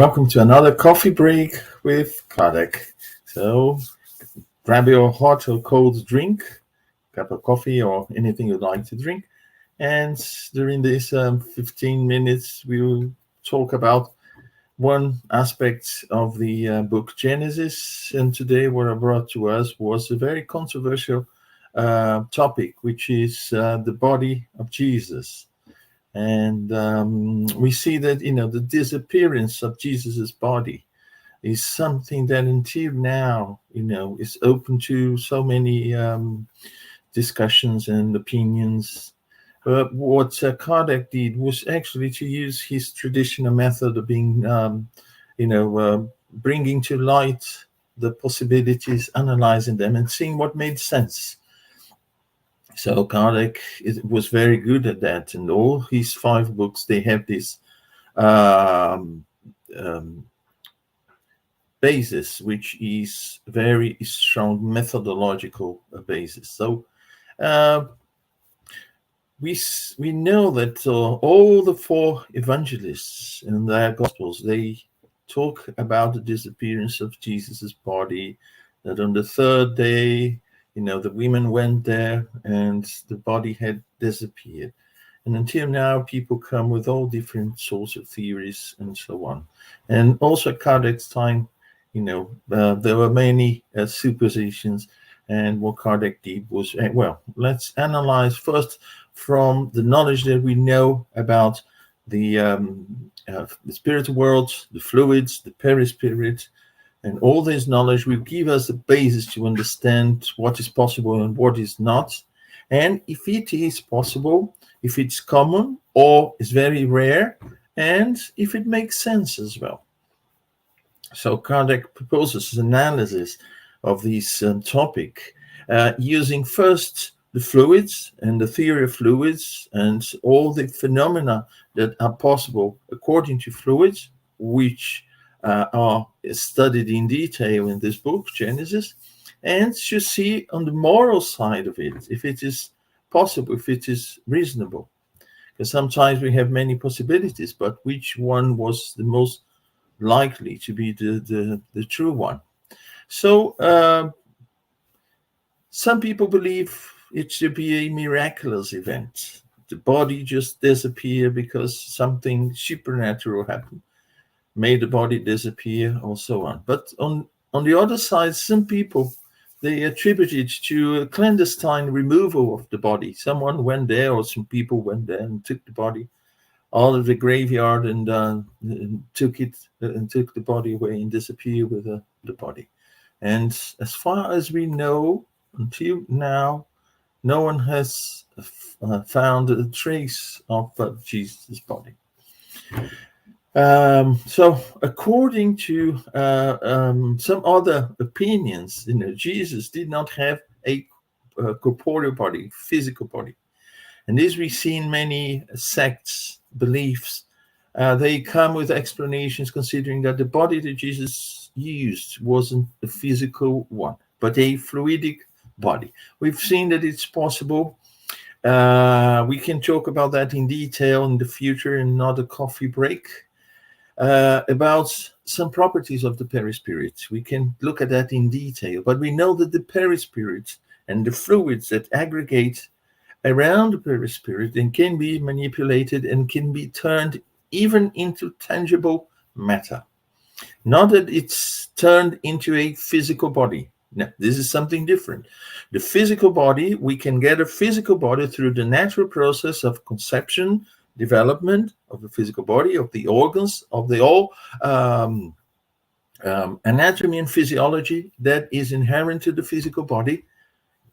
welcome to another coffee break with Kardec. So grab your hot or cold drink, cup of coffee or anything you'd like to drink. And during this 15 minutes, we will talk about one aspect of the book Genesis. And today what I brought to us was a very controversial topic, which is the body of Jesus. And we see that, the disappearance of Jesus's body is something that until now, is open to so many discussions and opinions. But what Kardec did was actually to use his traditional method of being, bringing to light the possibilities, analyzing them, and seeing what made sense. So Kardec was very good at that, and all his 5 books, they have this basis, which is very strong methodological basis. So we know that all the 4 evangelists in their Gospels, they talk about the disappearance of Jesus's body, that on the 3rd day, the women went there and the body had disappeared. And until now, people come with all different sorts of theories and so on. And also at Kardec's time, there were many suppositions. And what Kardec did was, let's analyze first from the knowledge that we know about the spiritual world, the fluids, the perispirit. And all this knowledge will give us a basis to understand what is possible and what is not. And if it is possible, if it's common or is very rare, and if it makes sense as well. So Kardec proposes an analysis of this topic using first the fluids and the theory of fluids and all the phenomena that are possible according to fluids, which are studied in detail in this book, Genesis, and to see on the moral side of it, if it is possible, if it is reasonable. Because sometimes we have many possibilities, but which one was the most likely to be the true one? So some people believe it should be a miraculous event. The body just disappear because something supernatural happened, made the body disappear, or so on. But on the other side, some people, they attribute it to a clandestine removal of the body. Someone went there, or some people went there and took the body out of the graveyard and took the body away and disappeared with the body. And as far as we know, until now, no one has found a trace of Jesus' body. So according to some other opinions, Jesus did not have a corporeal body, physical body. And this we see in many sects, beliefs. They come with explanations considering that the body that Jesus used wasn't a physical one, but a fluidic body. We've seen that it's possible. We can talk about that in detail in the future in another coffee break. About some properties of the perispirit. We can look at that in detail, but we know that the perispirit and the fluids that aggregate around the perispirit and can be manipulated and can be turned even into tangible matter. Not that it's turned into a physical body. No, this is something different. The physical body, we can get a physical body through the natural process of conception, development of the physical body, of the organs, of the all anatomy and physiology that is inherent to the physical body.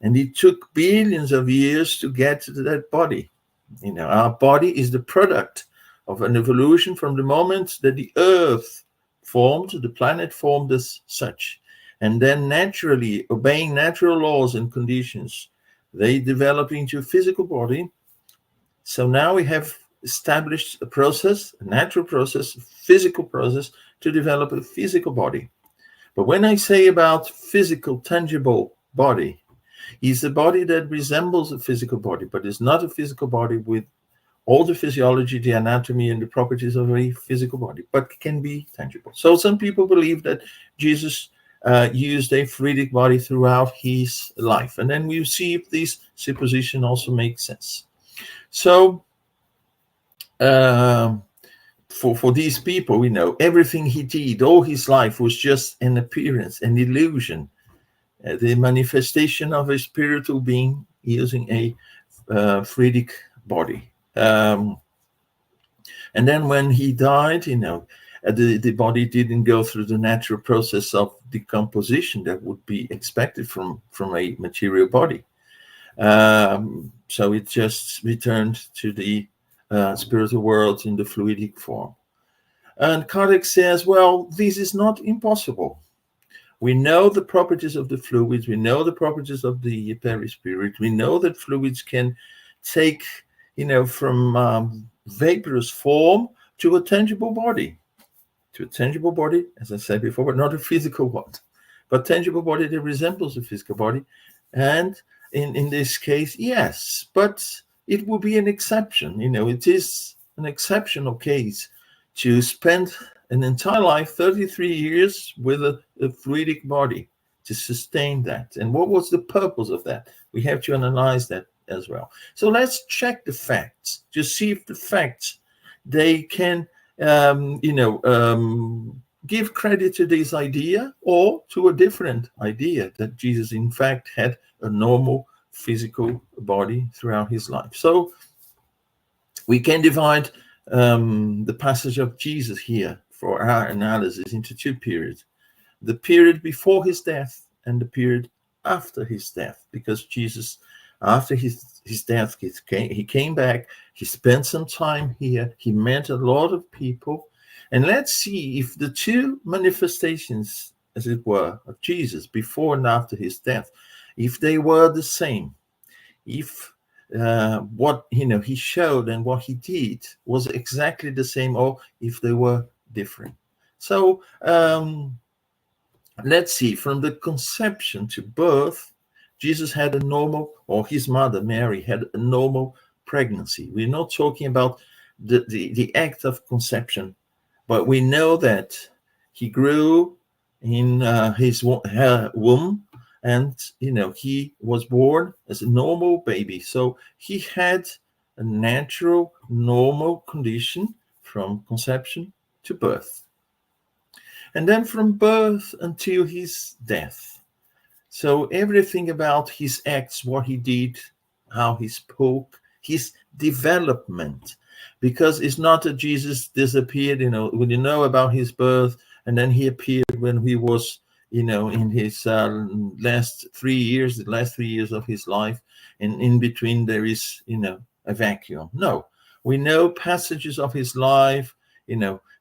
And it took billions of years to get to that body. Our body is the product of an evolution from the moment that the earth formed, the planet formed as such. And then naturally, obeying natural laws and conditions, they develop into a physical body. So now we have established a process, a natural process, a physical process to develop a physical body. But when I say about physical, tangible body, is a body that resembles a physical body, but is not a physical body with all the physiology, the anatomy, and the properties of a physical body, but can be tangible. So some people believe that Jesus used a fluidic body throughout his life. And then we see if this supposition also makes sense. So for these people, we know everything he did all his life was just an appearance, an illusion, the manifestation of a spiritual being using a fluidic body. And then when he died, the body didn't go through the natural process of decomposition that would be expected from a material body. So it just returned to the spiritual world in the fluidic form. And Kardec says, well, this is not impossible. We know the properties of the fluids. We know the properties of the perispirit. We know that fluids can take, from vaporous form to a tangible body. To a tangible body, as I said before, but not a physical one, but tangible body that resembles a physical body. And in this case, yes, but it will be an exception. It is an exceptional case to spend an entire life, 33 years, with a fluidic body to sustain that. And what was the purpose of that? We have to analyze that as well. So let's check the facts to see if the facts, they can give credit to this idea or to a different idea that Jesus, in fact, had a normal physical body throughout his life. So we can divide the passage of Jesus here for our analysis into two periods: the period before his death and the period after his death, because Jesus, after his death, he came back, he spent some time here, he met a lot of people. And let's see if the two manifestations, as it were, of Jesus before and after his death, if they were the same, if what he showed and what he did was exactly the same, or if they were different. So let's see, from the conception to birth, Jesus had a normal, or his mother Mary had a normal pregnancy. We're not talking about the act of conception, but we know that he grew in her womb, and he was born as a normal baby. So he had a natural, normal condition from conception to birth, and then from birth until his death. So everything about his acts, what he did, how he spoke, his development, because it's not that Jesus disappeared, when you know about his birth, and then he appeared when he was, in his last 3 years, the last 3 years of his life, and in between there is, a vacuum. No, we know passages of his life,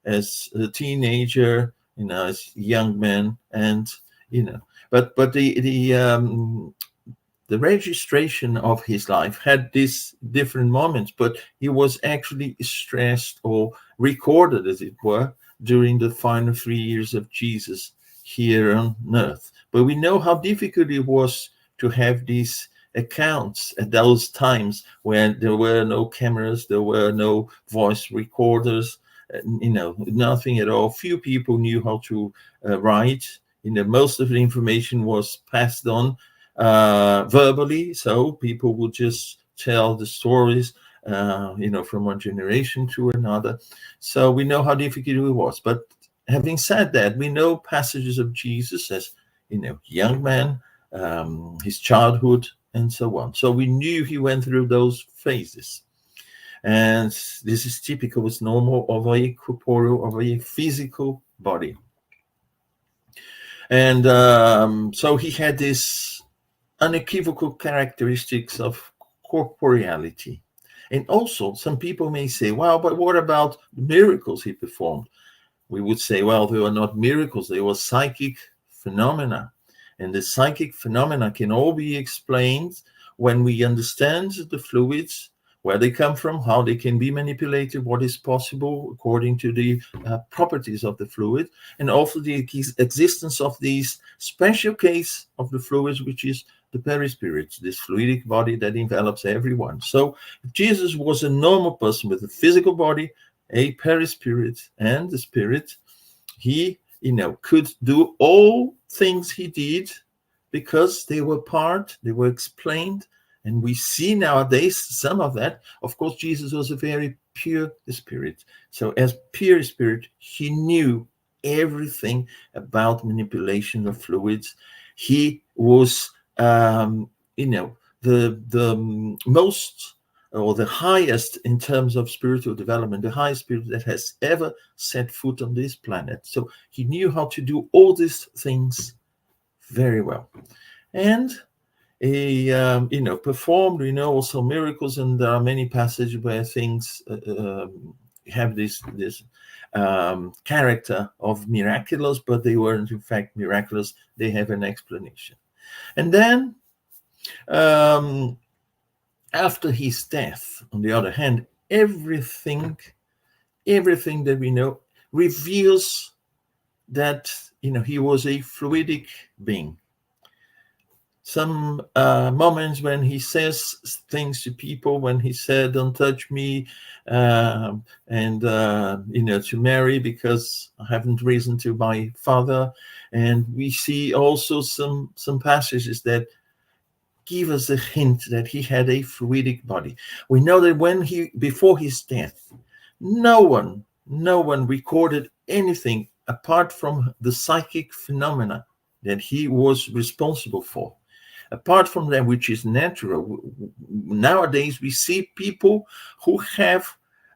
as a teenager, as a young man, and, but the registration of his life had these different moments, but he was actually stressed or recorded, as it were, during the final 3 years of Jesus here on earth. But we know how difficult it was to have these accounts at those times when there were no cameras, there were no voice recorders, nothing at all. Few people knew how to write. Most of the information was passed on verbally, so people would just tell the stories, from one generation to another. So we know how difficult it was. But having said that, we know passages of Jesus as, young man, his childhood, and so on. So we knew he went through those phases. And this is typical, it's normal of a corporeal, of a physical body. And so he had this unequivocal characteristics of corporeality. And also, some people may say, well, but what about the miracles he performed? We would say, well, they were not miracles, they were psychic phenomena. And the psychic phenomena can all be explained when we understand the fluids, where they come from, how they can be manipulated, what is possible according to the properties of the fluid, and also the existence of these special case of the fluids, which is the perispirit, this fluidic body that envelops everyone. So if Jesus was a normal person with a physical body, a perispirit, and the spirit, he, could do all things he did because they were explained. And we see nowadays some of that. Of course, Jesus was a very pure spirit. So as pure spirit, he knew everything about manipulation of fluids. He was, the most, or the highest in terms of spiritual development, the highest spirit that has ever set foot on this planet. So he knew how to do all these things very well. And he, performed, also miracles, and there are many passages where things have this character of miraculous, but they weren't in fact miraculous. They have an explanation. And then after his death, on the other hand, everything that we know reveals that he was a fluidic being. Some moments when he says things to people, when he said, "Don't touch me," and to Mary, because I haven't risen to my Father. And we see also some passages that give us a hint that he had a fluidic body. We know that before his death, no one recorded anything apart from the psychic phenomena that he was responsible for. Apart from that, which is natural, nowadays we see people who have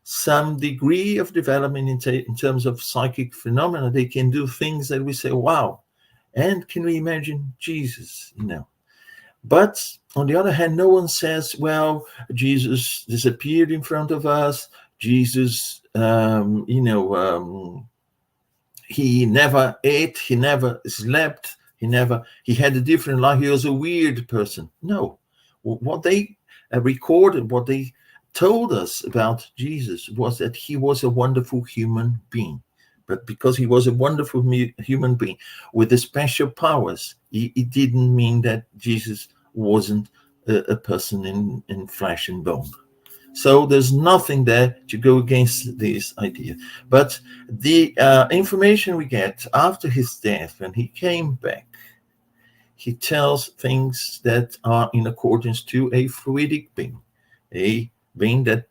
some degree of development in terms of psychic phenomena. They can do things that we say, wow. And can we imagine Jesus? But on the other hand, no one says, well, Jesus disappeared in front of us. Jesus, he never ate, he never slept. He had a different life. He was a weird person. No, what they recorded, what they told us about Jesus was that he was a wonderful human being. But because he was a wonderful human being with the special powers, it didn't mean that Jesus wasn't a person in flesh and bone. So there's nothing there to go against this idea. But the information we get after his death, when he came back, he tells things that are in accordance to a fluidic being, a being that,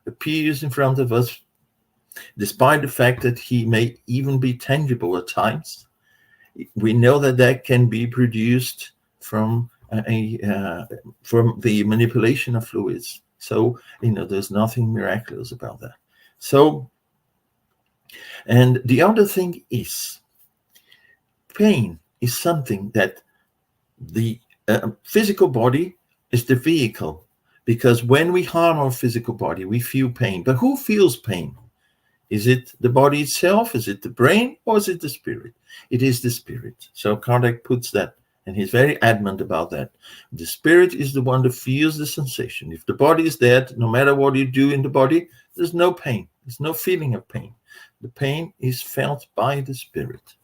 appears in front of us, despite the fact that he may even be tangible at times. We know that can be produced from the manipulation of fluids. So, there's nothing miraculous about that. So, and the other thing is, pain is something that the physical body is the vehicle, because when we harm our physical body, we feel pain. But who feels pain? Is it the body itself? Is it the brain? Or is it the spirit? It is the spirit. So Kardec puts that, and he's very adamant about that. The spirit is the one that feels the sensation. If the body is dead, no matter what you do in the body, there's no pain. There's no feeling of pain. The pain is felt by the spirit.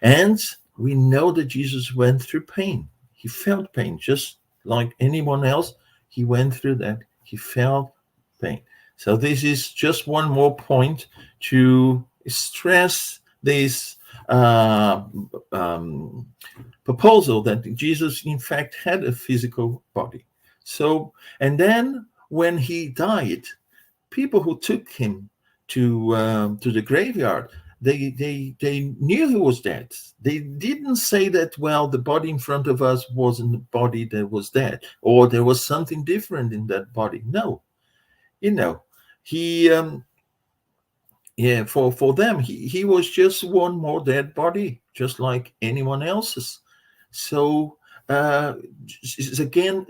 And we know that Jesus went through pain. He felt pain just like anyone else. He went through that. He felt pain. So this is just one more point to stress this proposal that Jesus, in fact, had a physical body. So, and then when he died, people who took him to the graveyard, they knew he was dead. They didn't say that, well, the body in front of us wasn't the body that was dead, or there was something different in that body. No, he for them he was just one more dead body, just like anyone else's. So it's again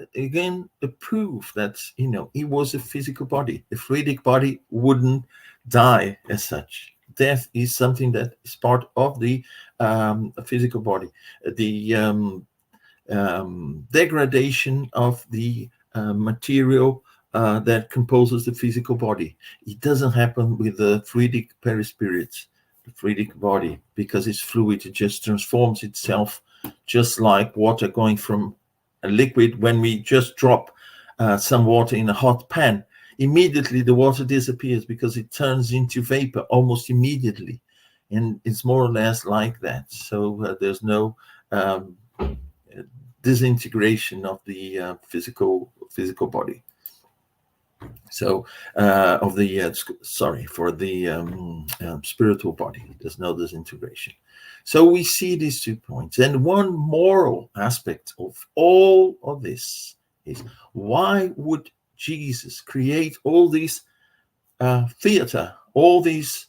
a proof that he was a physical body. The fluidic body wouldn't die as such. Death is something that is part of the physical body. The degradation of the material that composes the physical body. It doesn't happen with the fluidic perispirit, the fluidic body, because it's fluid. It just transforms itself, just like water going from a liquid, when we just drop some water in a hot pan, immediately the water disappears because it turns into vapor almost immediately. And it's more or less like that. So there's no disintegration of the physical body. So of the for the spiritual body, there's no disintegration. So we see these 2 points. And one moral aspect of all of this is, why would Jesus create all these theater, all these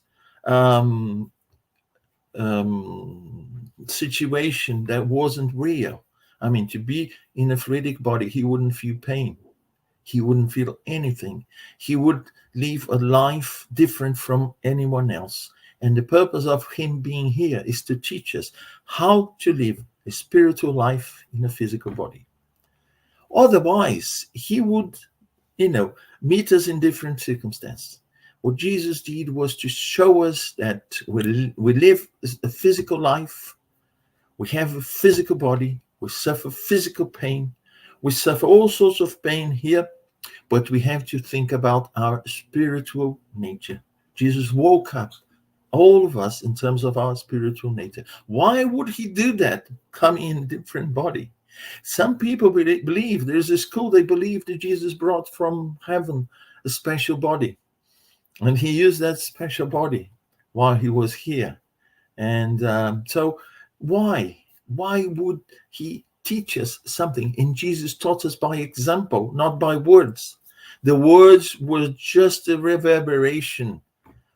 situation that wasn't real? I mean, to be in a fluidic body, he wouldn't feel pain. He wouldn't feel anything. He would live a life different from anyone else. And the purpose of him being here is to teach us how to live a spiritual life in a physical body. Otherwise, he would, meet us in different circumstances. What Jesus did was to show us that we live a physical life. We have a physical body. We suffer physical pain. We suffer all sorts of pain here, but we have to think about our spiritual nature. Jesus woke up all of us in terms of our spiritual nature. Why would he do that? Come in a different body. Some people believe, there's a school, they believe that Jesus brought from heaven a special body. And he used that special body while he was here. And so why would he teach us something? And Jesus taught us by example, not by words. The words were just a reverberation,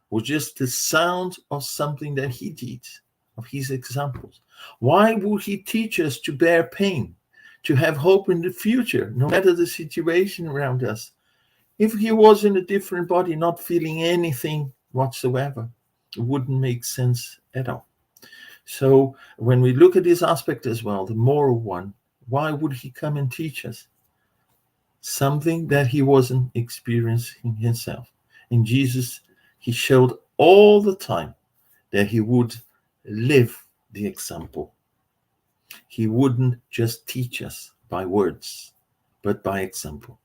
were just the sound of something that he did, of his examples. Why would he teach us to bear pain, to have hope in the future, no matter the situation around us? If he was in a different body, not feeling anything whatsoever, it wouldn't make sense at all. So when we look at this aspect as well, the moral one, why would he come and teach us something that he wasn't experiencing himself? And Jesus, he showed all the time that he would live the example. He wouldn't just teach us by words, but by example.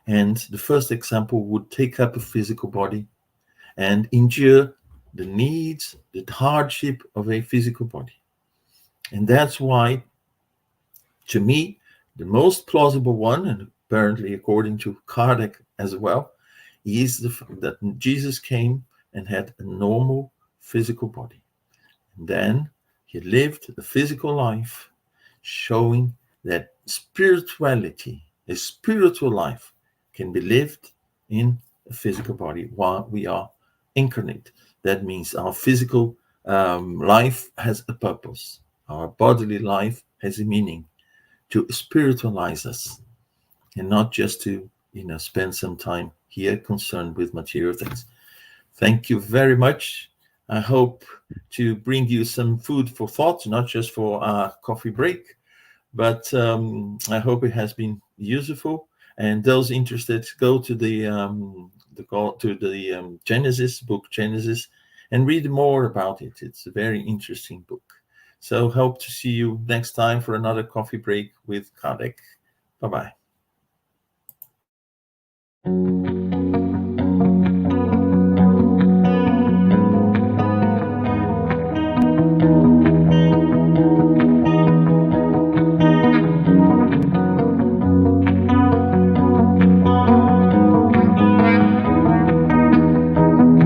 And the first example would take up a physical body and endure the needs, the hardship of a physical body. And that's why, to me, the most plausible one, and apparently according to Kardec as well, is that Jesus came and had a normal physical body. And then he lived a physical life, showing that spirituality, a spiritual life, can be lived in a physical body while we are incarnate. That means our physical life has a purpose. Our bodily life has a meaning, to spiritualize us, and not just to spend some time here concerned with material things. Thank you very much. I hope to bring you some food for thought, not just for our coffee break, but I hope it has been useful. And those interested, go to the Genesis book, Genesis, and read more about it. It's a very interesting book. So hope to see you next time for another coffee break with Kardec. Bye-bye.